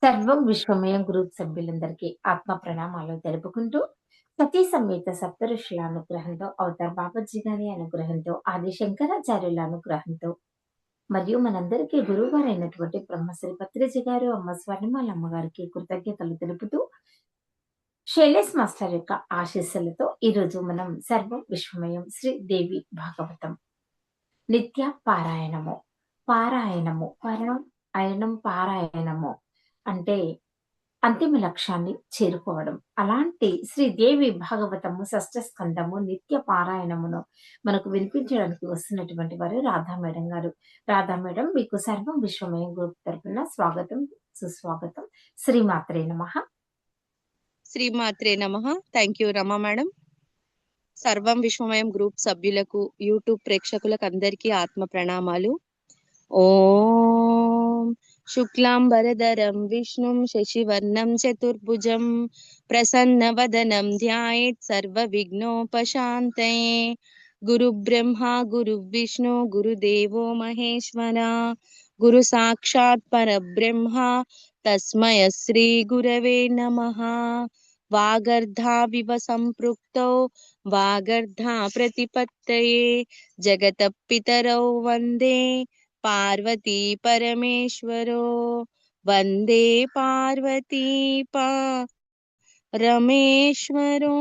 సర్వం విశ్వమయం గ్రూప్ సభ్యులందరికీ ఆత్మ ప్రణామాలు తెలుపుకుంటూ సతీ సమేత సప్తఋషుల అనుగ్రహంతో అవతార్ బాబాజీ గారి అనుగ్రహంతో ఆది శంకరాచార్యుల అనుగ్రహంతో మరియు మనందరికీ గురువుగారైనటువంటి బ్రహ్మశ్రీ పత్రిజీ గారు అమ్మ స్వర్ణమాల అమ్మగారికి కృతజ్ఞతలు తెలుపుతూ శైలేష్ మాస్టర్ యొక్క ఆశీస్సులతో ఈరోజు మనం సర్వం విశ్వమయం శ్రీ దేవి భాగవతం నిత్య పారాయణము పారాయణము అంటే అంతిమ లక్ష్యాన్ని చేరుకోవడం. అలాంటి శ్రీదేవి భాగవతము షష్ఠ స్కందము నిత్య పారాయణమును మనకు వినిపించడానికి వస్తున్నటువంటి వారు రాధా మేడం గారు. రాధా మేడం, మీకు సర్వం విశ్వమయం గ్రూప్ తరపున స్వాగతం, సుస్వాగతం. శ్రీమాత్రే నమః. శ్రీమాత్రే నమః. Thank you Rama madam. సర్వం విశ్వమయం గ్రూప్ సభ్యులకు, యూట్యూబ్ ప్రేక్షకులకు అందరికీ ఆత్మ ప్రణామాలు. ఓం శుక్లాంబరధరం విష్ణుం శశివర్ణం చతుర్భుజం ప్రసన్నవదనం ధ్యాయేత్ సర్వ విఘ్నోపశాంతయే. గురు బ్రహ్మ గురు విష్ణు గురుదేవో మహేశ్వర గురు సాక్షాత్ పరబ్రహ్మ తస్మై శ్రీ గురవే నమః. వాగర్ధావివ సంపృక్తౌ వాగర్ధా ప్రతిపత్తయే జగత పితరౌ వందే పార్వతీ పరమేశ్వరో. వందే పార్వతీ పరమేశ్వరో.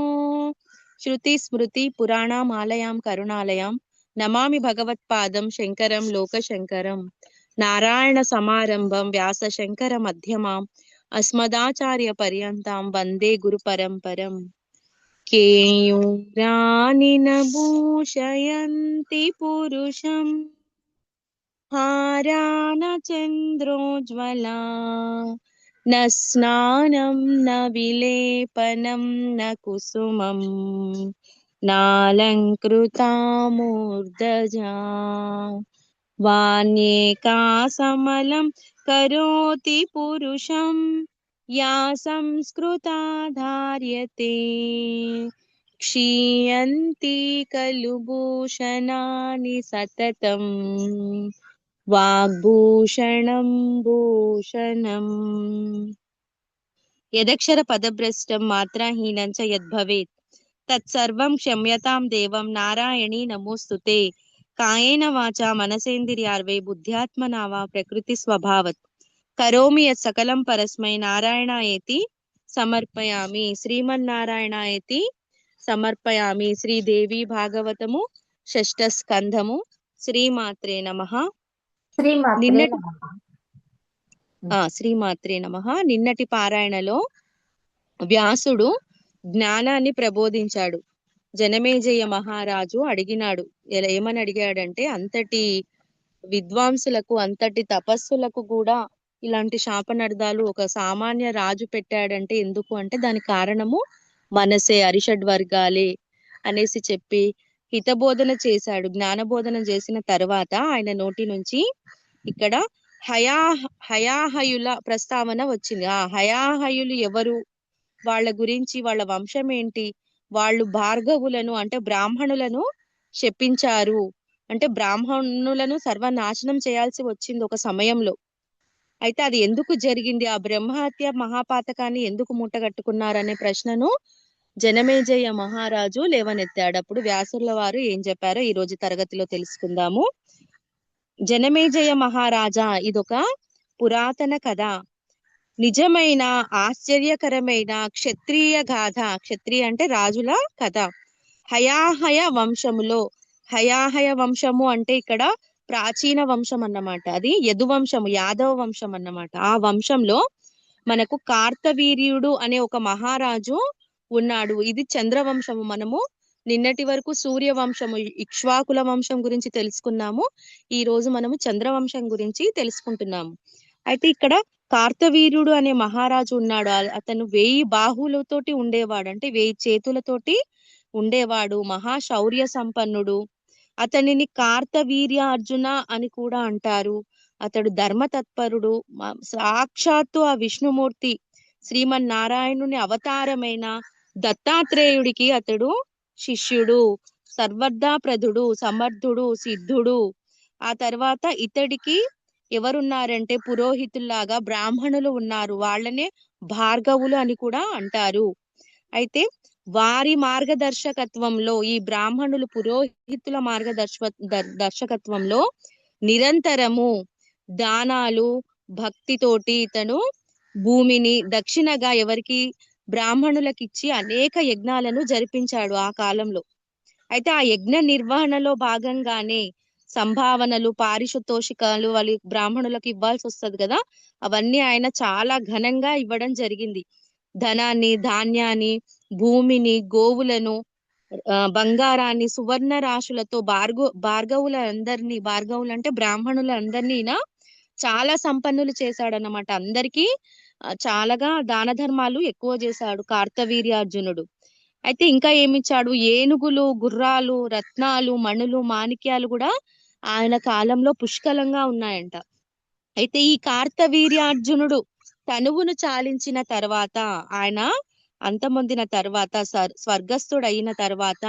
శృతి స్మృతి పురాణామాలయాం కరుణాలయాం నమామి భగవత్పాదం శంకరం లోకశంకరం. నారాయణ సమారంభం వ్యాస శంకర మధ్యమాం అస్మదాచార్య పర్యంతం వందే గురు పరంపరం. కేయూరాని భూషయంతి పురుషం హారాన చంద్రోజ్వలా న స్నానం న విలేపనం న కుసుమం నాలంకృతామూర్ధజా వాణ్యేకాసమలం కరోతి పురుషం యా సంస్కృతా ధార్యతే. క్షీయంతి ఖలు భూషణాని సతతం వాగ్భూషణం భూషణం. యదక్షర పదభ్రష్టం మాత్రాహీనం చ యద్భవేత్ తత్సర్వం క్షమ్యతాం దేవం నారాయణీ నమోస్తుతే. కాయేన వాచా మనసేంద్రియార్వే బుద్ధ్యాత్మనా వా ప్రకృతి స్వభావత్ కరోమి యత్ సకలం పరస్మై నారాయణాయేతి సమర్పయామి. శ్రీమన్నారాయణాయేతి సమర్పయామి. శ్రీదేవి భాగవతము షష్ఠ స్కంధము. శ్రీమాత్రే నమః. శ్రీమాత్రే నమః. శ్రీమాత్రే నమః. నిన్నటి పారాయణలో వ్యాసుడు జ్ఞానాన్ని ప్రబోధించాడు. జనమేజయ మహారాజు అడిగినాడు. ఏమని అడిగాడంటే, అంతటి విద్వాంసులకు, అంతటి తపస్సులకు కూడా ఇలాంటి శాపనర్థాలు ఒక సామాన్య రాజు పెట్టాడంటే ఎందుకు అంటే దానికి కారణము మనసే, అరిషడ్ వర్గాలే అనేసి చెప్పి హితబోధన చేశాడు. జ్ఞానబోధన చేసిన తర్వాత ఆయన నోటి నుంచి ఇక్కడ హయాహయుల ప్రస్తావన వచ్చింది. ఆ హయాహయులు ఎవరు, వాళ్ళ గురించి, వాళ్ళ వంశం ఏంటి, వాళ్ళు భార్గవులను అంటే బ్రాహ్మణులను శపించారు, అంటే బ్రాహ్మణులను సర్వనాశనం చేయాల్సి వచ్చింది ఒక సమయంలో. అయితే అది ఎందుకు జరిగింది, ఆ బ్రహ్మహత్య మహాపాతకాన్ని ఎందుకు మూటగట్టుకున్నారనే ప్రశ్నను జనమేజయ మహారాజు లేవనెత్తాడు. అప్పుడు వ్యాసుల వారు ఏం చెప్పారో ఈ రోజు తరగతిలో తెలుసుకుందాము. జనమేజయ మహారాజా, ఇదొక పురాతన కథ, నిజమైన ఆశ్చర్యకరమైన క్షత్రియ గాథ. క్షత్రియ అంటే రాజుల కథ. హయాహయ వంశములో, హయాహయ వంశము అంటే ఇక్కడ ప్రాచీన వంశం అన్నమాట. అది యదు వంశము, యాదవ వంశం అన్నమాట. ఆ వంశంలో మనకు కార్తవీర్యుడు అనే ఒక మహారాజు ఉన్నాడు. ఇది చంద్రవంశము. మనము నిన్నటి వరకు సూర్యవంశము, ఇక్ష్వాకుల వంశం గురించి తెలుసుకున్నాము. ఈ రోజు మనము చంద్రవంశం గురించి తెలుసుకుంటున్నాము. అయితే ఇక్కడ కార్తవీర్యుడు అనే మహారాజు ఉన్నాడు. అతను 1000 బాహువులతోటి ఉండేవాడు, అంటే 1000 చేతులతోటి ఉండేవాడు. మహాశౌర్య సంపన్నుడు. అతనిని కార్తవీర్యార్జున అని కూడా అంటారు. అతడు ధర్మ తత్పరుడు. సాక్షాత్తు ఆ విష్ణుమూర్తి శ్రీమన్నారాయణుని అవతారమైన దత్తాత్రేయుడికి అతడు శిష్యుడు. సర్వదాప్రదుడు, సమర్థుడు, సిద్ధుడు. ఆ తర్వాత ఇతడికి ఎవరున్నారంటే పురోహితుల్లాగా బ్రాహ్మణులు ఉన్నారు, వాళ్ళనే భార్గవులు అని కూడా అంటారు. అయితే వారి మార్గదర్శకత్వంలో, ఈ బ్రాహ్మణులు పురోహితుల దర్శకత్వంలో నిరంతరము దానాలు భక్తితోటి ఇతను భూమిని దక్షిణగా ఎవరికి బ్రాహ్మణులకిచ్చి అనేక యజ్ఞాలను జరిపించాడు ఆ కాలంలో. అయితే ఆ యజ్ఞ నిర్వహణలో భాగంగానే సంభావనలు పారితోషికాలు వాళ్ళు బ్రాహ్మణులకు ఇవ్వాల్సి వస్తది కదా, అవన్నీ ఆయన చాలా ఘనంగా ఇవ్వడం జరిగింది. ధనాన్ని, ధాన్యాన్ని, భూమిని, గోవులను, బంగారాన్ని, సువర్ణ రాశులతో భార్గవులు అంటే బ్రాహ్మణులందరినీ ఈయన చాలా సంపన్నులు చేశాడన్నమాట. అందరికీ చాలాగా దాన ధర్మాలు ఎక్కువ చేశాడు కార్తవీర్యార్జునుడు. అయితే ఇంకా ఏమిచ్చాడు, ఏనుగులు, గుర్రాలు, రత్నాలు, మణులు, మాణిక్యాలు కూడా ఆయన కాలంలో పుష్కలంగా ఉన్నాయంట. అయితే ఈ కార్తవీర్యార్జునుడు తనువును చాలించిన తర్వాత, ఆయన అంతమొందిన తర్వాత, స్వర్గస్థుడైన తర్వాత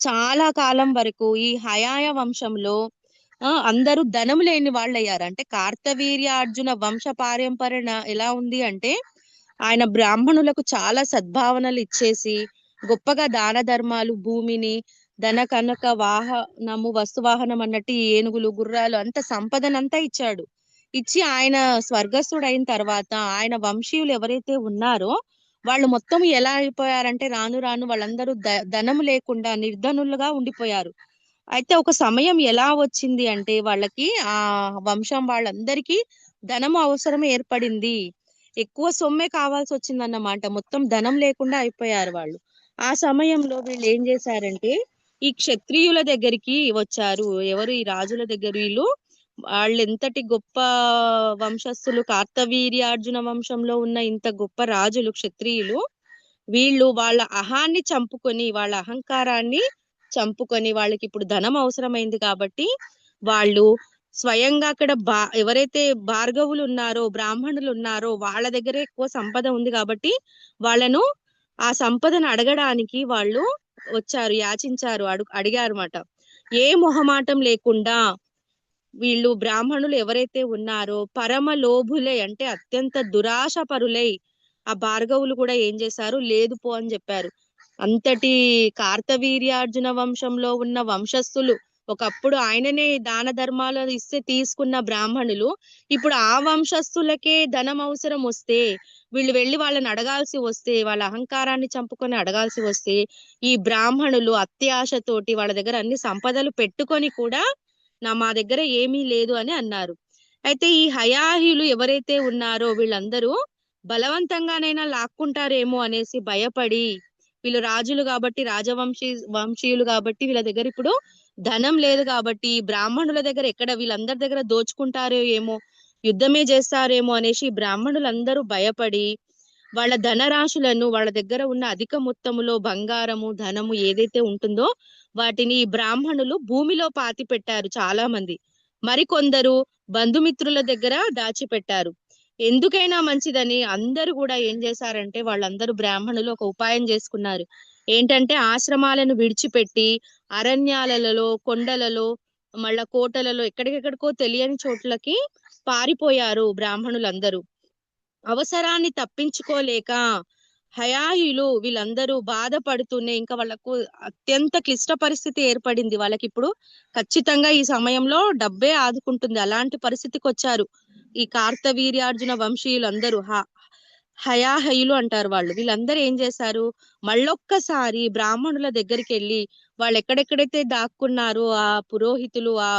చాలా కాలం వరకు ఈ హయాయ వంశంలో అందరూ ధనం లేని వాళ్ళు అయ్యారు. అంటే కార్తవీర్యార్జున వంశ పారంపర్య ఎలా ఉంది అంటే, ఆయన బ్రాహ్మణులకు చాలా సద్భావనలు ఇచ్చేసి గొప్పగా దాన ధర్మాలు, భూమిని, ధన కనక వాహనము, వస్తువాహనం అన్నట్టు ఈ ఏనుగులు, గుర్రాలు అంత సంపదనంతా ఇచ్చాడు. ఇచ్చి ఆయన స్వర్గస్థుడైన తర్వాత ఆయన వంశీయులు ఎవరైతే ఉన్నారో వాళ్ళు మొత్తం ఎలా అయిపోయారంటే, రాను రాను వాళ్ళందరూ ధనం లేకుండా నిర్ధనులుగా ఉండిపోయారు. అయితే ఒక సమయం ఎలా వచ్చింది అంటే, వాళ్ళకి ఆ వంశం వాళ్ళందరికీ ధనం అవసరం ఏర్పడింది. ఎక్కువ సొమ్మే కావాల్సి వచ్చిందన్నమాట. మొత్తం ధనం లేకుండా అయిపోయారు వాళ్ళు. ఆ సమయంలో వీళ్ళు ఏం చేశారంటే, ఈ క్షత్రియుల దగ్గరికి వచ్చారు. ఎవరు? ఈ రాజుల దగ్గర. వీళ్ళు వాళ్ళు ఎంతటి గొప్ప వంశస్థులు, కార్తవీర్యార్జున వంశంలో ఉన్న ఇంత గొప్ప రాజులు క్షత్రియులు. వీళ్ళు వాళ్ళ అహాన్ని చంపుకొని, వాళ్ళ అహంకారాన్ని చంపుకొని, వాళ్ళకి ఇప్పుడు ధనం అవసరమైంది కాబట్టి వాళ్ళు స్వయంగా అక్కడ ఎవరైతే భార్గవులు ఉన్నారో, బ్రాహ్మణులు ఉన్నారో వాళ్ళ దగ్గర ఎక్కువ సంపద ఉంది కాబట్టి వాళ్ళను ఆ సంపదను అడగడానికి వాళ్ళు వచ్చారు, యాచించారు, అడిగారు మాట. ఏ మొహమాటం లేకుండా వీళ్ళు బ్రాహ్మణులు ఎవరైతే ఉన్నారో పరమ లోభులై, అంటే అత్యంత దురాశ పరులై ఆ భార్గవులు కూడా ఏం చేశారు, లేదు పో అని చెప్పారు. అంతటి కార్తవీర్యార్జున వంశంలో ఉన్న వంశస్థులు, ఒకప్పుడు ఆయననే దాన ధర్మాలు ఇస్తే తీసుకున్న బ్రాహ్మణులు, ఇప్పుడు ఆ వంశస్థులకే ధనం అవసరం వస్తే, వీళ్ళు వెళ్ళి వాళ్ళని అడగాల్సి వస్తే, వాళ్ళ అహంకారాన్ని చంపుకొని అడగాల్సి వస్తే, ఈ బ్రాహ్మణులు అత్యాశతోటి వాళ్ళ దగ్గర అన్ని సంపదలు పెట్టుకొని కూడా మా దగ్గర ఏమీ లేదు అని అన్నారు. అయితే ఈ హయాహీలు ఎవరైతే ఉన్నారో వీళ్ళందరూ బలవంతంగానైనా లాక్కుంటారేమో అనేసి భయపడి, వీళ్ళు రాజులు కాబట్టి, వంశీయులు కాబట్టి వీళ్ళ దగ్గర ఇప్పుడు ధనం లేదు కాబట్టి బ్రాహ్మణుల దగ్గర ఎక్కడ వీళ్ళందరి దగ్గర దోచుకుంటారో ఏమో, యుద్ధమే చేస్తారేమో అనేసి బ్రాహ్మణులందరూ భయపడి వాళ్ళ ధనరాశులను, వాళ్ళ దగ్గర ఉన్న అధిక మొత్తములో బంగారము, ధనము ఏదైతే ఉంటుందో వాటిని బ్రాహ్మణులు భూమిలో పాతి పెట్టారు చాలా మంది. మరికొందరు బంధుమిత్రుల దగ్గర దాచిపెట్టారు. ఎందుకైనా మంచిదని అందరూ కూడా ఏం చేశారంటే, వాళ్ళందరూ బ్రాహ్మణులు ఒక ఉపాయం చేసుకున్నారు. ఏంటంటే ఆశ్రమాలను విడిచిపెట్టి అరణ్యాలలో, కొండలలో, మళ్ళా కోటలలో, ఎక్కడికెక్కడికో తెలియని చోట్లకి పారిపోయారు బ్రాహ్మణులందరూ. అవసరాన్ని తప్పించుకోలేక హయాయులు వీళ్ళందరూ బాధపడుతూనే, ఇంకా వాళ్ళకు అత్యంత క్లిష్ట పరిస్థితి ఏర్పడింది. వాళ్ళకి ఇప్పుడు ఖచ్చితంగా ఈ సమయంలో డబ్బే ఆదుకుంటుంది, అలాంటి పరిస్థితికి వచ్చారు ఈ కార్తవీర్యార్జున వంశీయులందరూ. హయాహయులు అంటారు వాళ్ళు. వీళ్ళందరూ ఏం చేశారు, మళ్ళొక్కసారి బ్రాహ్మణుల దగ్గరికి వెళ్ళి వాళ్ళు ఎక్కడెక్కడైతే దాక్కున్నారో ఆ పురోహితులు, ఆ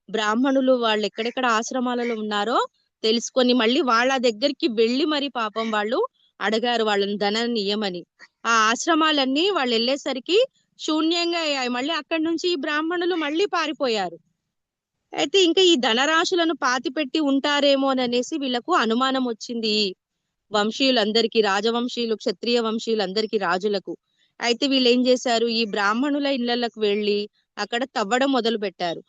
బ్రాహ్మణులు వాళ్ళు ఎక్కడెక్కడ ఆశ్రమాలలో ఉన్నారో తెలుసుకొని మళ్ళీ వాళ్ళ దగ్గరికి వెళ్ళి మరి పాపం వాళ్ళు అడిగారు వాళ్ళని ధనాన్ని ఇయ్యమని. ఆ ఆశ్రమాలన్నీ వాళ్ళు వెళ్ళేసరికి శూన్యంగా అయ్యాయి. మళ్ళీ అక్కడి నుంచి ఈ బ్రాహ్మణులు మళ్ళీ పారిపోయారు. అయితే ఇంకా ఈ ధనరాశులను పాతిపెట్టి ఉంటారేమో అనేసి వీళ్ళకు అనుమానం వచ్చింది వంశీయులందరికీ, రాజవంశీయులు, క్షత్రియ వంశీయులందరికీ, రాజులకు. అయితే వీళ్ళు ఏం చేశారు, ఈ బ్రాహ్మణుల ఇళ్లకు వెళ్ళి అక్కడ తవ్వడం మొదలు పెట్టారు.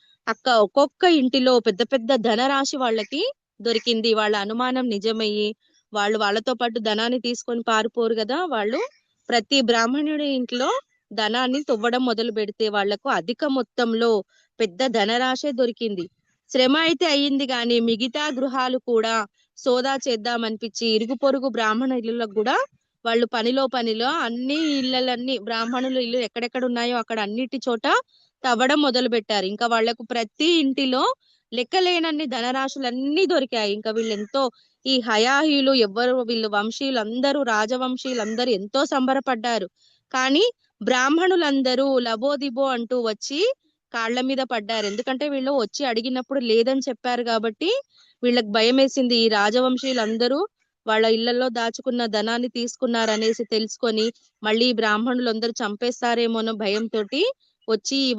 ఒక్కొక్క ఇంటిలో పెద్ద పెద్ద ధనరాశి వాళ్ళకి దొరికింది. వాళ్ళ అనుమానం నిజమయ్యి వాళ్ళు వాళ్ళతో పాటు ధనాన్ని తీసుకొని పారిపోరు కదా, వాళ్ళు ప్రతి బ్రాహ్మణుడి ఇంట్లో ధనాన్ని తవ్వడం మొదలు పెడితే వాళ్లకు అధిక మొత్తంలో పెద్ద ధనరాశే దొరికింది. శ్రమ అయితే అయ్యింది గాని మిగతా గృహాలు కూడా సోదా చేద్దామనిపించి ఇరుగు పొరుగు బ్రాహ్మణ ఇల్లులకు కూడా వాళ్ళు పనిలో అన్ని ఇళ్ళలన్నీ బ్రాహ్మణుల ఇల్లు ఎక్కడెక్కడ ఉన్నాయో అక్కడ అన్నిటి చోట తవ్వడం మొదలు పెట్టారు. ఇంకా వాళ్లకు ప్రతి ఇంటిలో లెక్కలేనన్ని ధనరాశులన్నీ దొరికాయి. ఇంకా వీళ్ళు ఎంతో, ఈ హయాహీలు ఎవ్వరు, వీళ్ళు వంశీయులు అందరూ, రాజవంశీయులందరూ ఎంతో సంబరపడ్డారు. కానీ బ్రాహ్మణులందరూ లబోదిబో అంటూ వచ్చి కాళ్ళ మీద పడ్డారు. ఎందుకంటే వీళ్ళు వచ్చి అడిగినప్పుడు లేదని చెప్పారు కాబట్టి వీళ్ళకి భయం వేసింది. ఈ రాజవంశీయులందరూ వాళ్ళ ఇళ్లలో దాచుకున్న ధనాన్ని తీసుకున్నారనేసి తెలుసుకొని మళ్ళీ ఈ బ్రాహ్మణులందరూ చంపేస్తారేమో అన్న భయంతో వచ్చి ఈ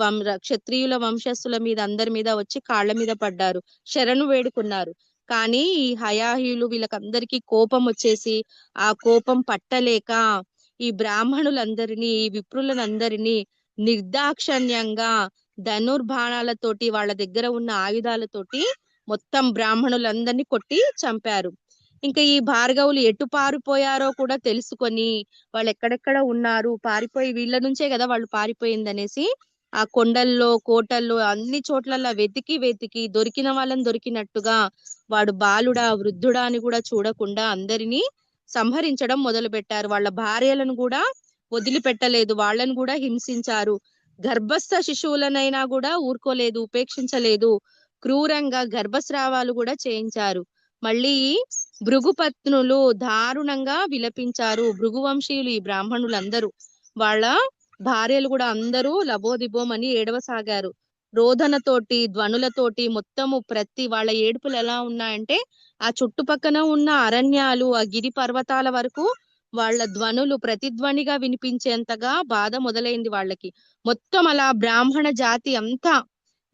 క్షత్రియుల వంశస్థుల మీద అందరి మీద వచ్చి కాళ్ళ మీద పడ్డారు, శరణు వేడుకున్నారు. కానీ ఈ హయాహీలు వీళ్ళకందరికీ కోపం వచ్చేసి ఆ కోపం పట్టలేక ఈ బ్రాహ్మణులందరినీ, ఈ విప్రులందరినీ నిర్దాక్షణ్యంగా ధనుర్బాణాలతోటి, వాళ్ళ దగ్గర ఉన్న ఆయుధాలతోటి మొత్తం బ్రాహ్మణులందరినీ కొట్టి చంపారు. ఇంకా ఈ భార్గవులు ఎటు పారిపోయారో కూడా తెలుసుకొని వాళ్ళు ఎక్కడెక్కడ ఉన్నారు, పారిపోయి వీళ్ళ నుంచే కదా వాళ్ళు పారిపోయింది అనేసి ఆ కొండల్లో కోటల్లో అన్ని చోట్లలా వెతికి వెతికి దొరికిన వాళ్ళని దొరికినట్టుగా వాడు బాలుడా వృద్ధుడా అని కూడా చూడకుండా అందరినీ సంహరించడం మొదలు పెట్టారు. వాళ్ళ భార్యలను కూడా వదిలిపెట్టలేదు, వాళ్ళను కూడా హింసించారు. గర్భస్థ శిశువులనైనా కూడా ఊరుకోలేదు, ఉపేక్షించలేదు. క్రూరంగా గర్భస్రావాలు కూడా చేయించారు. మళ్ళీ భృగుపత్నులు దారుణంగా విలపించారు. భృగువంశీయులు ఈ బ్రాహ్మణులందరూ, వాళ్ళ భార్యలు కూడా అందరూ లబోదిబోమని ఏడవసాగారు. రోదనతోటి ధ్వనులతోటి మొత్తము ప్రతి వాళ్ళ ఏడుపులు ఎలా ఉన్నాయంటే ఆ చుట్టుపక్కన ఉన్న అరణ్యాలు, ఆ గిరి పర్వతాల వరకు వాళ్ళ ధ్వనులు ప్రతిధ్వనిగా వినిపించేంతగా బాధ మొదలైంది వాళ్ళకి. మొత్తం అలా బ్రాహ్మణ జాతి అంతా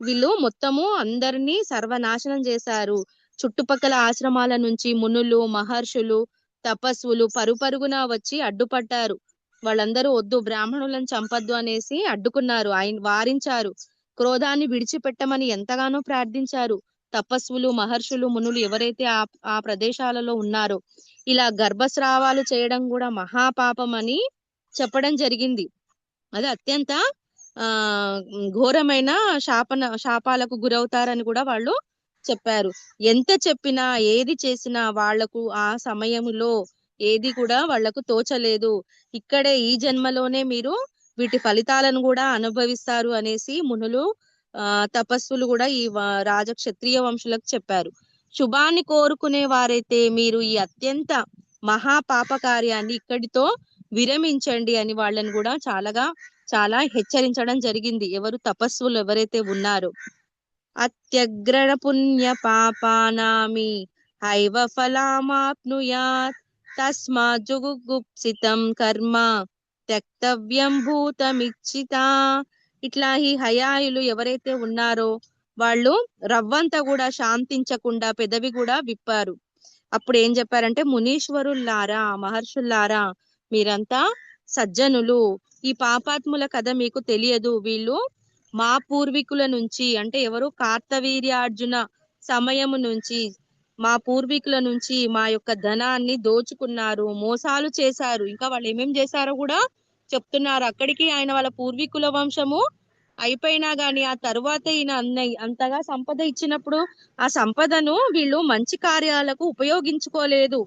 వీళ్ళు మొత్తము అందరినీ సర్వనాశనం చేశారు. చుట్టుపక్కల ఆశ్రమాల నుంచి మునులు, మహర్షులు, తపస్సులు పరుగున వచ్చి అడ్డుపడ్డారు. వాళ్ళందరూ వద్దు, బ్రాహ్మణులను చంపద్దు అనేసి అడ్డుకున్నారు, ఆయన వారించారు. క్రోధాన్ని విడిచిపెట్టమని ఎంతగానో ప్రార్థించారు. తపస్సులు, మహర్షులు, మునులు ఎవరైతే ఆ ప్రదేశాలలో ఉన్నారో ఇలా గర్భస్రావాలు చేయడం కూడా మహాపాపం అని చెప్పడం జరిగింది. అది అత్యంత ఆ ఘోరమైన శాపాలకు గురవుతారని కూడా వాళ్ళు చెప్పారు. ఎంత చెప్పినా ఏది చేసినా వాళ్లకు ఆ సమయంలో ఏది కూడా వాళ్లకు తోచలేదు. ఇక్కడే ఈ జన్మలోనే మీరు వీటి ఫలితాలను కూడా అనుభవిస్తారు అనేసి మునులు, తపస్సులు కూడా ఈ రాజక్షత్రియ వంశులకు చెప్పారు. శుభాన్ని కోరుకునే వారైతే మీరు ఈ అత్యంత మహాపాప కార్యాన్ని ఇక్కడితో విరమించండి అని వాళ్ళని కూడా చాలా హెచ్చరించడం జరిగింది. ఎవరు తపస్సులు ఎవరైతే ఉన్నారో. అత్యగ్రణ పుణ్య పాపానామి హైవ ఫలామాప్నుయాత్ తస్మా జుగుప్సితం కర్మ త్యక్తవ్యం భూతమిచ్చిత. ఇట్లా ఈ హయాయులు ఎవరైతే ఉన్నారో వాళ్ళు రవ్వంతా కూడా శాంతించకుండా పెదవి కూడా విప్పారు. అప్పుడు ఏం చెప్పారంటే, మునీశ్వరుల్లారా, మహర్షుల్లారా, మీరంతా సజ్జనులు, ఈ పాపాత్ముల కథ మీకు తెలియదు. వీళ్ళు మా పూర్వీకుల నుంచి, అంటే ఎవరు, కార్తవీర్యార్జున సమయము నుంచి మా పూర్వీకుల నుంచి మా యొక్క ధనాన్ని దోచుకున్నారు, మోసాలు చేశారు. ఇంకా వాళ్ళు ఏమేం చేశారో కూడా చెప్తున్నారు. అక్కడికి ఆయన వాళ్ళ పూర్వీకుల వంశము అయిపోయినా గాని ఆ తరువాత ఈయన అంతగా సంపద ఇచ్చినప్పుడు ఆ సంపదను వీళ్ళు మంచి కార్యాలకు ఉపయోగించుకోలేదు,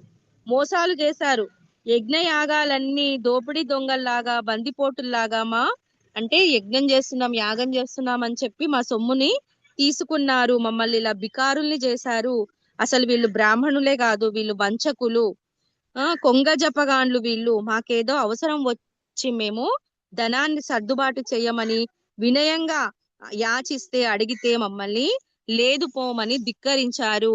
మోసాలు చేశారు. యజ్ఞయాగాలన్నీ దోపిడీ దొంగల్లాగా, బందిపోటుల్లాగా అంటే యజ్ఞం చేస్తున్నాం, యాగం చేస్తున్నాం అని చెప్పి మా సొమ్ముని తీసుకున్నారు, మమ్మల్ని ఇలా బికారుల్ని చేశారు. అసలు వీళ్ళు బ్రాహ్మణులే కాదు, వీళ్ళు వంచకులు, కొంగ జపగాండ్లు. వీళ్ళు మాకేదో అవసరం వచ్చి మేము ధనాన్ని సర్దుబాటు చేయమని వినయంగా యాచిస్తే, అడిగితే మమ్మల్ని లేదు పోమని ధిక్కరించారు.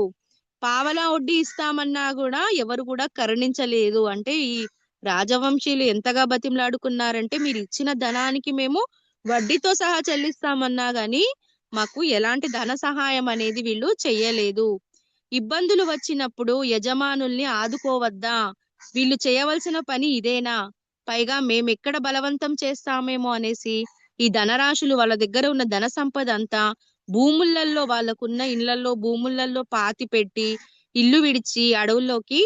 పావలా వడ్డీ ఇస్తామన్నా కూడా ఎవరు కూడా కరుణించలేదు. అంటే ఈ రాజవంశీయులు ఎంతగా బతిమలాడుకున్నారంటే, మీరు ఇచ్చిన ధనానికి మేము వడ్డీతో సహా చెల్లిస్తామన్నా గాని మాకు ఎలాంటి ధన సహాయం అనేది వీళ్ళు చెయ్యలేదు. ఇబ్బందులు వచ్చినప్పుడు యజమానుల్ని ఆదుకోవద్దా? వీళ్ళు చేయవలసిన పని ఇదేనా? పైగా మేమెక్కడ బలవంతం చేస్తామేమో అనేసి ఈ ధనరాశులు, వాళ్ళ దగ్గర ఉన్న ధన సంపద అంతా భూములలో, వాళ్ళకున్న ఇళ్లలో భూములలో పాతి పెట్టి ఇల్లు విడిచి అడవుల్లోకి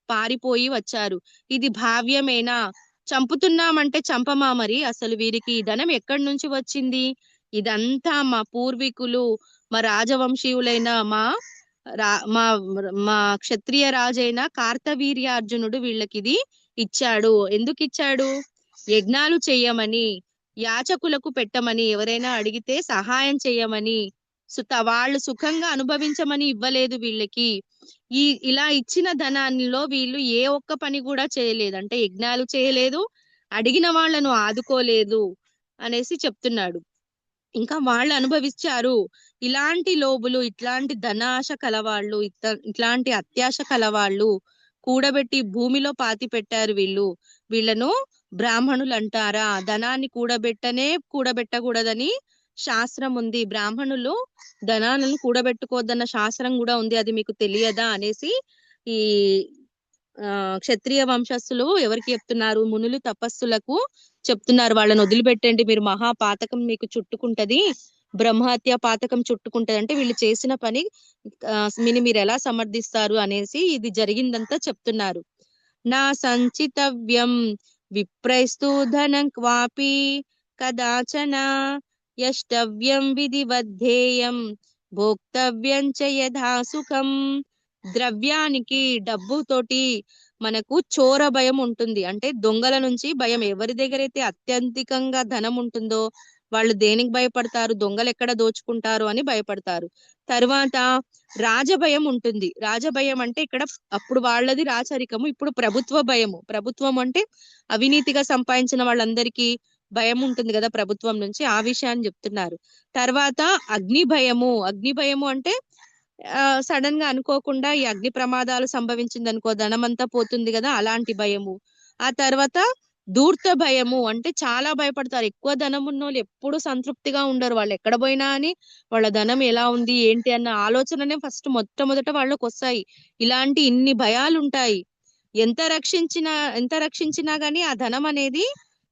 పారిపోయి వచ్చారు. ఇది భావ్యమేనా? చంపుతున్నామంటే చంపమా? మరి అసలు వీరికి ఈ ధనం ఎక్కడి నుంచి వచ్చింది? ఇదంతా మా పూర్వీకులు మా రాజవంశీయులైన మా మా క్షత్రియ రాజైన కార్తవీర్యార్జునుడు వీళ్ళకి ఇది ఇచ్చాడు. ఎందుకు ఇచ్చాడు? యజ్ఞాలు చెయ్యమని, యాచకులకు పెట్టమని, ఎవరైనా అడిగితే సహాయం చేయమని, వాళ్ళు సుఖంగా అనుభవించమని ఇవ్వలేదు వీళ్ళకి. ఇలా ఇచ్చిన ధనాల్లో వీళ్ళు ఏ ఒక్క పని కూడా చేయలేదు. అంటే యజ్ఞాలు చేయలేదు, అడిగిన వాళ్ళను ఆదుకోలేదు అనేసి చెప్తున్నాడు. ఇంకా వాళ్ళు అనుభవించారు. ఇలాంటి లోబులు, ఇట్లాంటి ధనాశ కలవాళ్ళు, ఇట్లాంటి అత్యాశ కలవాళ్ళు కూడబెట్టి భూమిలో పాతి పెట్టారు. వీళ్ళను బ్రాహ్మణులు అంటారా? ధనాన్ని కూడబెట్టకూడదని శాస్త్రం ఉంది. బ్రాహ్మణులు ధనాలను కూడబెట్టుకోవద్దన్న శాస్త్రం కూడా ఉంది. అది మీకు తెలియదా అనేసి ఈ క్షత్రియ వంశస్థులు ఎవరికి చెప్తున్నారు? మునులు తపస్సులకు చెప్తున్నారు. వాళ్ళని వదిలిపెట్టండి, మీరు మహాపాతకం మీకు చుట్టుకుంటది, బ్రహ్మహత్య పాతకం చుట్టుకుంటది. అంటే వీళ్ళు చేసిన పని మీరు ఎలా సమర్థిస్తారు అనేసి ఇది జరిగిందంతా చెప్తున్నారు. నా సంచితవ్యం విప్రైస్తు ధనం క్వాపి కదాచన యష్టవ్యం విధివద్ధేయం భోక్తవ్యం చ యథా సుఖం. ద్రవ్యానికి, డబ్బుతోటి మనకు చోర భయం ఉంటుంది. అంటే దొంగల నుంచి భయం. ఎవరి దగ్గర అయితే అత్యధికంగా ధనం ఉంటుందో వాళ్ళు దేనికి భయపడతారు? దొంగలు ఎక్కడ దోచుకుంటారు అని భయపడతారు. తర్వాత రాజభయం ఉంటుంది. రాజభయం అంటే ఇక్కడ అప్పుడు వాళ్ళది రాచరికము, ఇప్పుడు ప్రభుత్వ భయము. ప్రభుత్వం అంటే అవినీతిగా సంపాదించిన వాళ్ళందరికీ భయం ఉంటుంది కదా ప్రభుత్వం నుంచి, ఆ విషయాన్ని చెప్తున్నారు. తర్వాత అగ్ని భయము. అగ్ని భయము అంటే సడన్ గా అనుకోకుండా ఈ అగ్ని ప్రమాదాలు సంభవించింది అనుకో, ధనమంతా పోతుంది కదా, అలాంటి భయము. ఆ తర్వాత ధూర్త భయము అంటే చాలా భయపడతారు. ఎక్కువ ధనం ఉన్నోళ్ళు ఎప్పుడు సంతృప్తిగా ఉండరు. వాళ్ళు ఎక్కడ పోయినా అని వాళ్ళ ధనం ఎలా ఉంది ఏంటి అన్న ఆలోచననే ఫస్ట్ మొట్టమొదట వాళ్ళకి వస్తాయి. ఇలాంటి ఇన్ని భయాలు ఉంటాయి. ఎంత రక్షించినా గానీ ఆ ధనం అనేది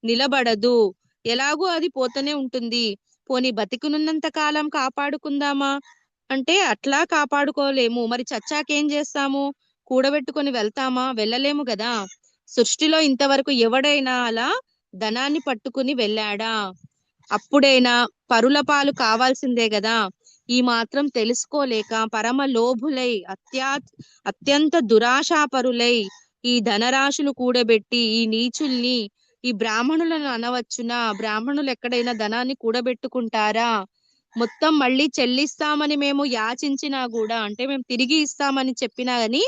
నిలబడదు. ఎలాగో అది పోతూనే ఉంటుంది. పోనీ బతికున్నంత కాలం కాపాడుకుందామా అంటే అట్లా కాపాడుకోలేము. మరి చచ్చాకేం చేస్తాము? కూడబెట్టుకొని వెళ్తామా? వెళ్ళలేము కదా. సృష్టిలో ఇంతవరకు ఎవడైనా అలా ధనాన్ని పట్టుకుని వెళ్ళాడా? అప్పుడైనా పరుల పాలు కావాల్సిందే కదా. ఈ మాత్రం తెలుసుకోలేక పరమ లోభులై అత్యంత దురాశాపరులై ఈ ధనరాశులు కూడబెట్టి ఈ నీచుల్ని, ఈ బ్రాహ్మణులను అనవచ్చునా? బ్రాహ్మణులు ఎక్కడైనా ధనాన్ని కూడబెట్టుకుంటారా? మొత్తం మళ్ళీ చెల్లిస్తామని మేము యాచించినా కూడా, అంటే మేము తిరిగి ఇస్తామని చెప్పినా గాని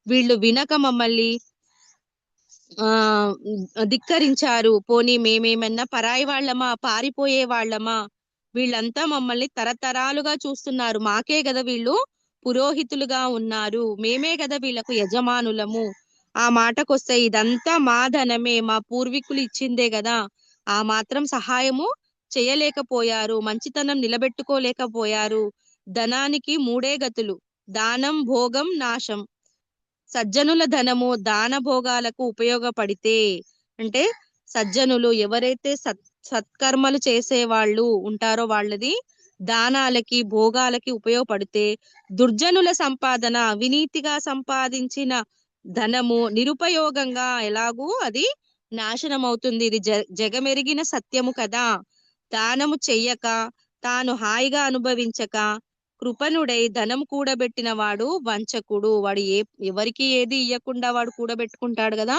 వీళ్ళు వినక మమ్మల్ని ధిక్కరించారు. పోనీ మేమేమన్నా పరాయి వాళ్ళమా, పారిపోయే వాళ్ళమా? వీళ్ళంతా మమ్మల్ని తరతరాలుగా చూస్తున్నారు. మాకే కదా వీళ్ళు పురోహితులుగా ఉన్నారు, మేమే కదా వీళ్ళకు యజమానులము. ఆ మాటకొస్తే ఇదంతా మా ధనమే, మా పూర్వీకులు ఇచ్చిందే కదా. ఆ మాత్రం సహాయము చేయలేకపోయారు, మంచితనం నిలబెట్టుకోలేకపోయారు. ధనానికి మూడే గతులు: దానం, భోగం, నాశం. సజ్జనుల ధనము దాన భోగాలకు ఉపయోగపడితే, అంటే సజ్జనులు ఎవరైతే సత్కర్మలు చేసే వాళ్ళు ఉంటారో వాళ్ళది దానాలకి, భోగాలకి ఉపయోగపడితే, దుర్జనుల సంపాదన, అవినీతిగా సంపాదించిన ధనము నిరుపయోగంగా ఎలాగూ అది నాశనం అవుతుంది. ఇది జగమెరిగిన సత్యము కదా. దానము చెయ్యక, తాను హాయిగా అనుభవించక, కృపణుడై ధనం కూడబెట్టిన వాడు వంచకుడు. వాడు ఎవరికి ఏది ఇయ్యకుండా వాడు కూడబెట్టుకుంటాడు కదా,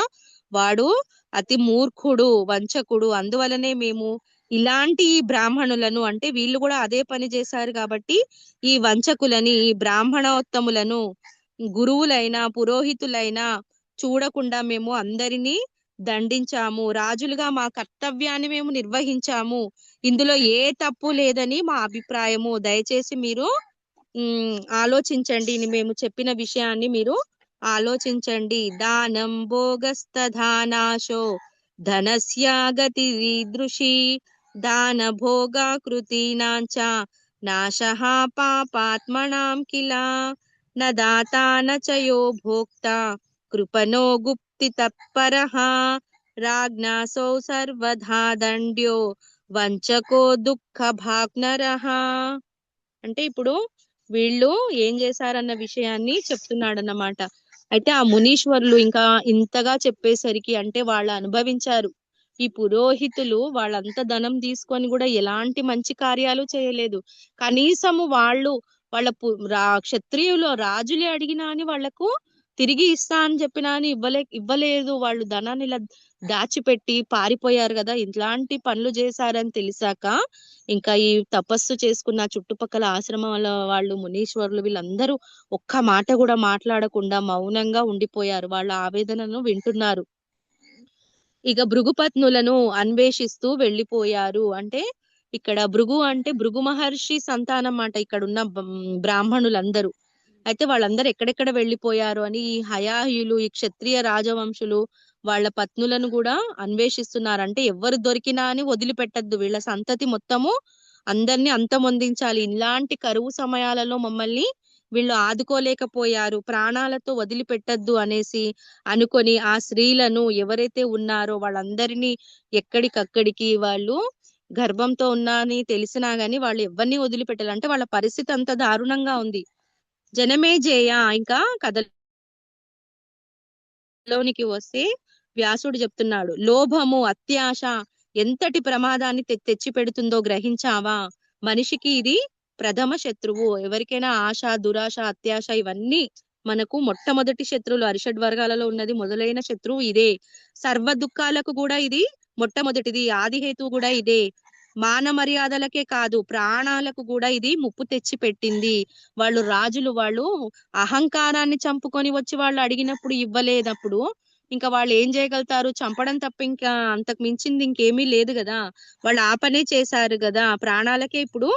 వాడు అతి మూర్ఖుడు, వంచకుడు. అందువలనే మేము ఇలాంటి బ్రాహ్మణులను, అంటే వీళ్ళు కూడా అదే పని చేశారు కాబట్టి ఈ వంచకులని, ఈ బ్రాహ్మణోత్తములను గురువులైనా పురోహితులైనా చూడకుండా మేము అందరినీ దండించాము. రాజులుగా మా కర్తవ్యాన్ని మేము నిర్వహించాము. ఇందులో ఏ తప్పు లేదని మా అభిప్రాయము. దయచేసి మీరు ఆలోచించండి. మేము చెప్పిన విషయాన్ని మీరు ఆలోచించండి. దానం భోగస్తధానాశో ధనస్యాగతి వీదృషి దాన భోగాకృతీనాంచ నాశః పాపాత్మనాం కిల న దాతా న చయో భోక్త కృపణో గుప్తి తత్పరః రాజ్ఞాసౌ సర్వధా దండ్యో వంచకో దుఃఖ భాగ్నరః. అంటే ఇప్పుడు వీళ్ళు ఏం చేశారన్న విషయాన్ని చెప్తున్నాడన్నమాట. అయితే ఆ మునీశ్వరులు ఇంకా ఇంతగా చెప్పేసరికి, అంటే వాళ్ళు అనుభవించారు ఈ పురోహితులు వాళ్ళంత ధనం తీసుకొని కూడా ఎలాంటి మంచి కార్యాలు చేయలేదు. కనీసము వాళ్ళు వాళ్ళ క్షత్రియులు రాజులే అడిగినా అని వాళ్లకు తిరిగి ఇస్తా అని చెప్పినా అని ఇవ్వలేదు. వాళ్ళు ధనాన్ని ఇలా దాచిపెట్టి పారిపోయారు కదా. ఇట్లాంటి పనులు చేశారని తెలిసాక ఇంకా ఈ తపస్సు చేసుకున్న చుట్టుపక్కల ఆశ్రమాల వాళ్ళు, మునీశ్వరులు, వీళ్ళందరూ ఒక్క మాట కూడా మాట్లాడకుండా మౌనంగా ఉండిపోయారు. వాళ్ళ ఆవేదనను వింటున్నారు. ఇక భృగుపత్నులను అన్వేషిస్తూ వెళ్ళిపోయారు. అంటే ఇక్కడ భృగు అంటే భృగు మహర్షి సంతానం అన్నమాట ఇక్కడ ఉన్న బ్రాహ్మణులందరూ. అయితే వాళ్ళందరూ ఎక్కడెక్కడ వెళ్ళిపోయారు అని ఈ హయాహయులు, ఈ క్షత్రియ రాజవంశులు వాళ్ళ పత్నులను కూడా అన్వేషిస్తున్నారు. అంటే ఎవరు దొరికినా అని వదిలిపెట్టద్దు, వీళ్ళ సంతతి మొత్తము అందరినీ అంతమొందించాలి. ఇలాంటి కరువు సమయాలలో మమ్మల్ని వీళ్ళు ఆదుకోలేకపోయారు, ప్రాణాలతో వదిలిపెట్టద్దు అనేసి అనుకొని ఆ స్త్రీలను ఎవరైతే ఉన్నారో వాళ్ళందరినీ ఎక్కడికక్కడికి వాళ్ళు గర్భంతో ఉన్నా అని తెలిసినా గాని వాళ్ళు ఎవరిని వదిలిపెట్టాలి. అంటే వాళ్ళ పరిస్థితి అంత దారుణంగా ఉంది. జనమేజయ ఇంకా కథలోనికి వస్తే వ్యాసుడు చెప్తున్నాడు, లోభము, అత్యాశ ఎంతటి ప్రమాదాన్ని తెచ్చి పెడుతుందో గ్రహించావా? మనిషికి ఇది ప్రథమ శత్రువు. ఎవరికైనా ఆశ, దురాశ, అత్యాశ ఇవన్నీ మనకు మొట్టమొదటి శత్రువులు. అరిషడ్ వర్గాలలో ఉన్నది మొదలైన శత్రువు ఇదే. సర్వ దుఃఖాలకు కూడా ఇది మొట్టమొదటిది. ఆదిహేతువు కూడా ఇదే. మాన మర్యాదలకే కాదు ప్రాణాలకు కూడా ఇది ముప్పు తెచ్చి పెట్టింది. వాళ్ళు రాజులు, వాళ్ళు అహంకారాన్ని చంపుకొని వచ్చి వాళ్ళు అడిగినప్పుడు ఇవ్వలేనప్పుడు ఇంకా వాళ్ళు ఏం చేయగలుగుతారు? చంపడం తప్ప ఇంకా అంతకు మించింది ఇంకేమీ లేదు కదా. వాళ్ళు ఆ పనే చేశారు కదా. ప్రాణాలకే ఇప్పుడు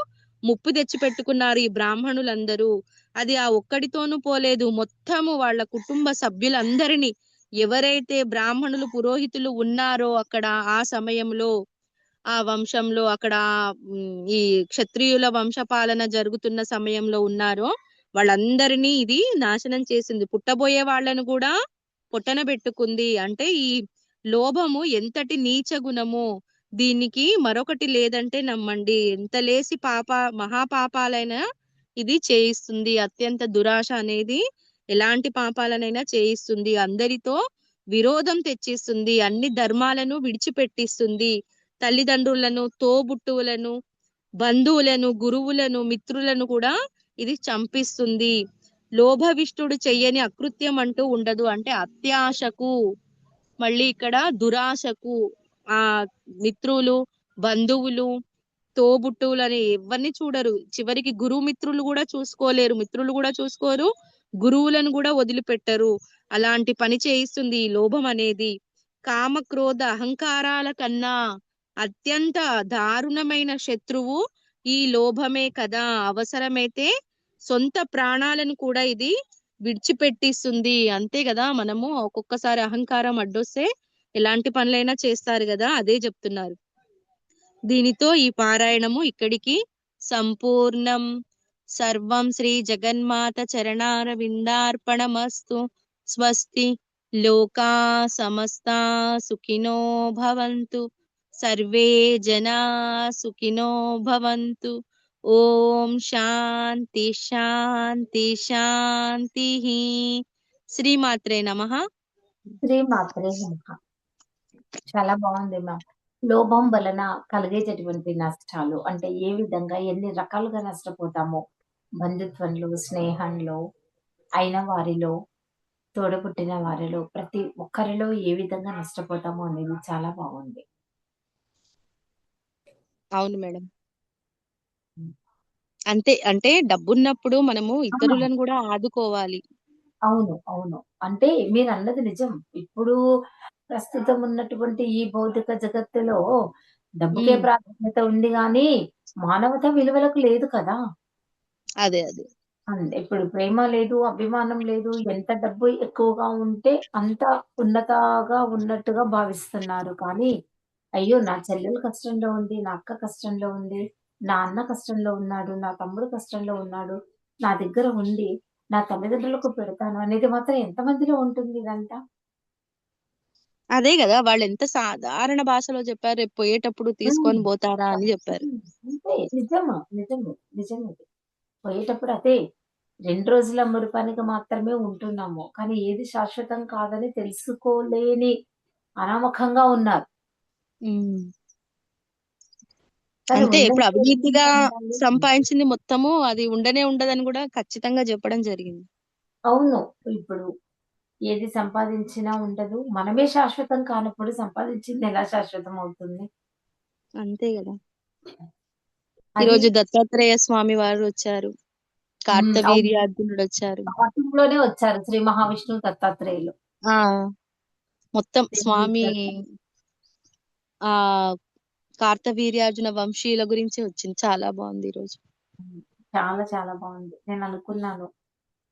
ముప్పు తెచ్చి పెట్టుకున్నారు ఈ బ్రాహ్మణులందరూ. అది ఆ ఒక్కడితోనూ పోలేదు, మొత్తము వాళ్ళ కుటుంబ సభ్యులందరినీ, ఎవరైతే బ్రాహ్మణులు పురోహితులు ఉన్నారో అక్కడ ఆ సమయంలో ఆ వంశంలో అక్కడ ఈ క్షత్రియుల వంశపాలన జరుగుతున్న సమయంలో ఉన్నారో వాళ్ళందరినీ ఇది నాశనం చేసింది. పుట్టబోయే వాళ్ళను కూడా పొట్టన పెట్టుకుంది. అంటే ఈ లోభము ఎంతటి నీచ గుణము, దీనికి మరొకటి లేదంటే నమ్మండి. ఎంత లేసి మహాపాపాలైనా ఇది చేయిస్తుంది. అత్యంత దురాశ అనేది ఎలాంటి పాపాలనైనా చేయిస్తుంది. అందరితో విరోధం తెచ్చిస్తుంది, అన్ని ధర్మాలను విడిచిపెట్టిస్తుంది. తల్లిదండ్రులను, తోబుట్టువులను, బంధువులను, గురువులను, మిత్రులను కూడా ఇది చంపిస్తుంది. లోభవిష్టుడు చెయ్యని అకృత్యం అంటూ ఉండదు. అంటే అత్యాశకు, మళ్ళీ ఇక్కడ దురాశకు ఆ మిత్రులు, బంధువులు, తోబుట్టువులని ఎవరిని చూడరు. చివరికి గురుమిత్రులు కూడా చూసుకోలేరు, మిత్రులు కూడా చూసుకోరు, గురువులను కూడా వదిలిపెట్టరు. అలాంటి పని చేయిస్తుంది ఈ లోభం అనేది. కామ, క్రోధ, అహంకారాల కన్నా అత్యంత దారుణమైన శత్రువు ఈ లోభమే కదా. అవసరమైతే సొంత ప్రాణాలను కూడా ఇది విడిచిపెట్టిస్తుంది. అంతే కదా. మనము ఒక్కొక్కసారి అహంకారం అడ్డొస్తే ఎలాంటి పనులైనా చేస్తారు కదా, అదే చెప్తున్నారు. దీనితో ఈ పారాయణము ఇక్కడికి సంపూర్ణం. సర్వం శ్రీ జగన్మాత చరణారవిందార్పణమస్తు. స్వస్తి. లోకా సమస్తా సుఖినో భవంతు. సర్వే జనా సుఖినో భవంతు. ఓం శాంతి శాంతి శాంతి. శ్రీమాత్రే నమః. శ్రీమాత్రే నమః. చాలా బాగుంది మ్యామ్. లోభం వలన కలిగేటటువంటి నష్టాలు అంటే ఏ విధంగా ఎన్ని రకాలుగా నష్టపోతామో, బంధుత్వంలో, స్నేహంలో, అయిన వారిలో, తోడబుట్టిన వారిలో, ప్రతి ఒక్కరిలో ఏ విధంగా నష్టపోతామో అనేది చాలా బాగుంది. అవును మేడం. అంతే. అంటే డబ్బున్నప్పుడు మనము ఆ! ఇతరులను కూడా ఆదుకోవాలి. అవును. అవును. అంటే మీరన్నది నిజం. ఇప్పుడు ప్రస్తుతం ఉన్నటువంటి ఈ భౌతిక జగత్తులో డబ్బుకే ఉమ్ ప్రాధాన్యత ఉంది గానీ, మానవతా విలువలకు లేదు కదా! అదే అదే. ఇప్పుడు ప్రేమ లేదు, అభిమానం లేదు. ఎంత డబ్బు ఎక్కువగా ఉంటే అంత ఉన్నతగా ఉన్నట్టుగా భావిస్తున్నారు. కానీ, అయ్యో! నా చెల్లెలు కష్టంలో ఉంది, నా అక్క కష్టంలో ఉంది, నా అన్న కష్టంలో ఉన్నాడు, నా తమ్ముడు కష్టంలో ఉన్నాడు, నా దగ్గర ఉంది, నా తల్లిదండ్రులకు పెడతాను అనేది మాత్రం ఎంతమందిలో ఉంటుంది ఇదంతా? అదే కదా, వాళ్ళు ఎంత సాధారణ భాషలో చెప్పారు. రేపు పోయేటప్పుడు హ్మ్. తీసుకొని పోతారా అని చెప్పారు. అంతే. నిజము. నిజము. నిజమది. పోయేటప్పుడు అదే 2 రోజుల మురిపానికి మాత్రమే ఉంటున్నాము. కానీ ఏది శాశ్వతం కాదని తెలుసుకోలేని అనామకంగా ఉన్నారు. ఉమ్. కానీ అంటే ఇప్పుడు ఉన్నంత అవినీతిగా ఉండాలి. సంపాదించింది మొత్తము అది ఉండనే ఉండదని కూడా ఖచ్చితంగా చెప్పడం జరిగింది. అవును. ఇప్పుడు ఏది సంపాదించినా ఉండదు. మనమే శాశ్వతం కానప్పుడు సంపాదించింది ఎలా శాశ్వతం అవుతుంది? అంతే కదా. ఈ అది రోజు దత్తాత్రేయ స్వామి వారు వచ్చారు, అవును. కార్తవీర్యార్జునుడు వచ్చారు. స్టార్టింగ్‌లోనే వచ్చారు శ్రీ మహావిష్ణువు దత్తాత్రేయులు. ఆ మొత్తం స్వామి శ్రీనివాస ఆ కార్తవీర్యార్జున వంశీయుల గురించి వచ్చింది. చాలా బాగుంది ఈ రోజు. చాలా చాలా బావుంది. నేననుకున్నాను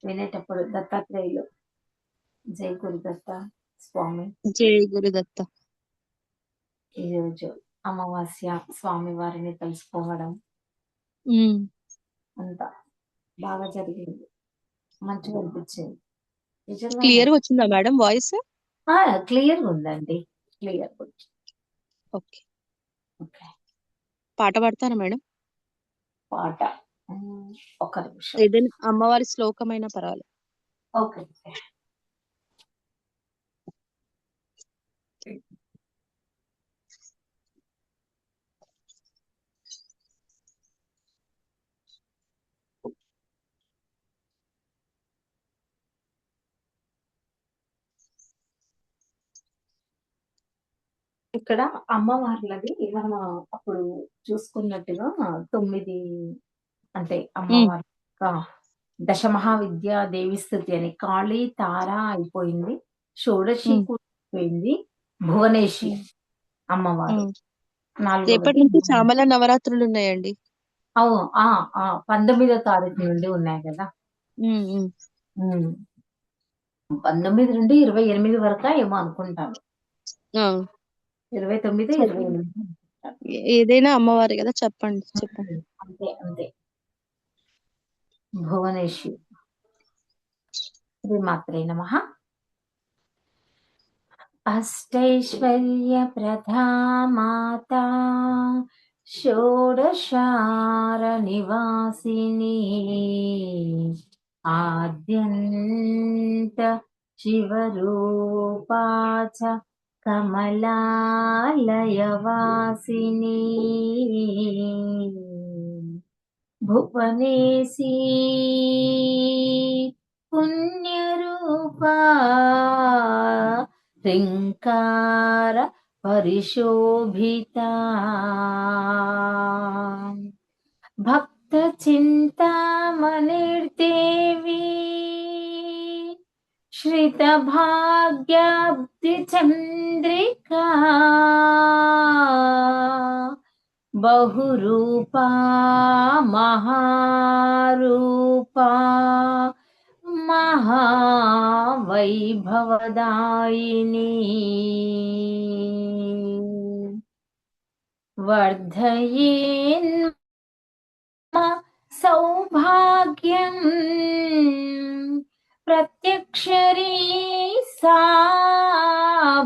వినేటప్పుడు దత్తాత్రేయులు. జై గురుదత్త స్వామి. జై గురుదత్త. ఈరోజు అమావాస్య స్వామి వారిని తెలుసుకోవడం ఉమ్. అంతా బాగా జరిగింది. మంచిగా అనిపించింది. నిజంగానే. క్లియర్ గా వచ్చిందా మేడం వాయిస్? ఆ! క్లియర్‌గుందండి. క్లియర్‌గుంది. ఓకే. ఓకే. పాట పాడతారా మేడం? పాట. ఒక్క నిమిషం. ఏదైనా అమ్మవారి శ్లోకమైనా పర్వాలేదు. ఓకే. ఇక్కడ అమ్మవార్లది మనం అప్పుడు చూసుకున్నట్టుగా 9 అంటే ఉమ్. అమ్మవారి యొక్క దశమహావిద్యా దేవి స్తుతి అని కాళి, తార అయిపోయింది. షోడశి ఉమ్. కూడా అయిపోయింది. భువనేషి ఉమ్. అమ్మవారు. ఉమ్. రేపటి నాలుగవది నుంచి భువనేషి. చామల నవరాత్రులు ఉన్నాయండి. ఆ! ఆ! 19వ తారీఖు నుండి ఉన్నాయి గదా! ఉమ్. ఉమ్. హ్మ్. 19 నుండి 28 వరకా ఏమో అనుకుంటాను. ఆ 29, చెప్పండి. 28 అనుకుంటాను. ఏదైనా అమ్మవారి కదా, చెప్పండి చెప్పండి. అంతే. అంతే. భువనేషి. శ్రీమాత్రే నమః. अष्टैश्वर्यप्रधा माता षोडशारनिवासिनी आद्यन्त शिवरूपा च कमलालयवासिनी भुवनेशी पुण्यरूपा ह्रीङ्कार परिशोभिता भक्तचिन्तामणिर्देवी श्रितभाग्याब्धिचन्द्रिका बहुरूपा महारूपा महावैभवदायिनी वर्धयेन्म सौभाग्यम् प्रत्यक्षरी सा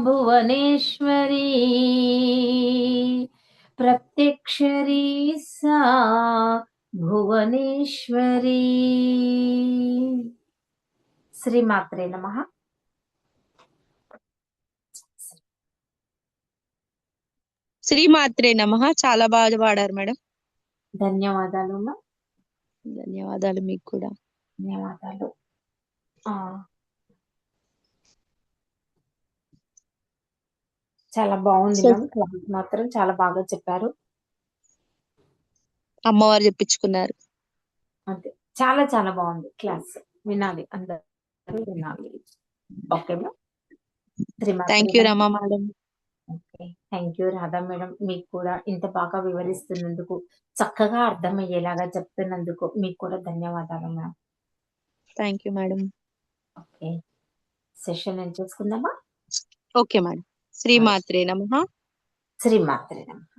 भुवनेश्वरी प्रत्यक्षरी सा भुवनेश्वरी శ్రీమాత్రే నమః. శ్రీమాత్రే నమః. చాలా బాగా పాడారు మేడం. ధన్యవాదాలు. ధన్యవాదాలు మీకు కూడా. ధన్యవాదాలు. ఆ! చాలా బావుంది సో మ్యామ్. క్లాస్ మాత్రం చాలా బాగా చెప్పారు. అమ్మవారు చెప్పించుకున్నారు. అంతే. చాలా చాలా బావుంది క్లాస్. వినాలి. అందరూ వినాలి. Okay ma'am. శ్రీమాత్రే థ్యాంక్ యూ నమః. Rama madam. Okay. Thank you Radha madam. మీకు కూడా ఇంత బాగా వివరిస్తున్నందుకు, చక్కగా అర్థమయ్యేలాగా చెప్తున్నందుకు మీకు కూడా ధన్యవాదాలు ma'am. Thank you madam. Okay. Session end చేసుకుందామా? Okay madam. ఆ! శ్రీమాత్రే నమః. శ్రీమాత్రే నమః.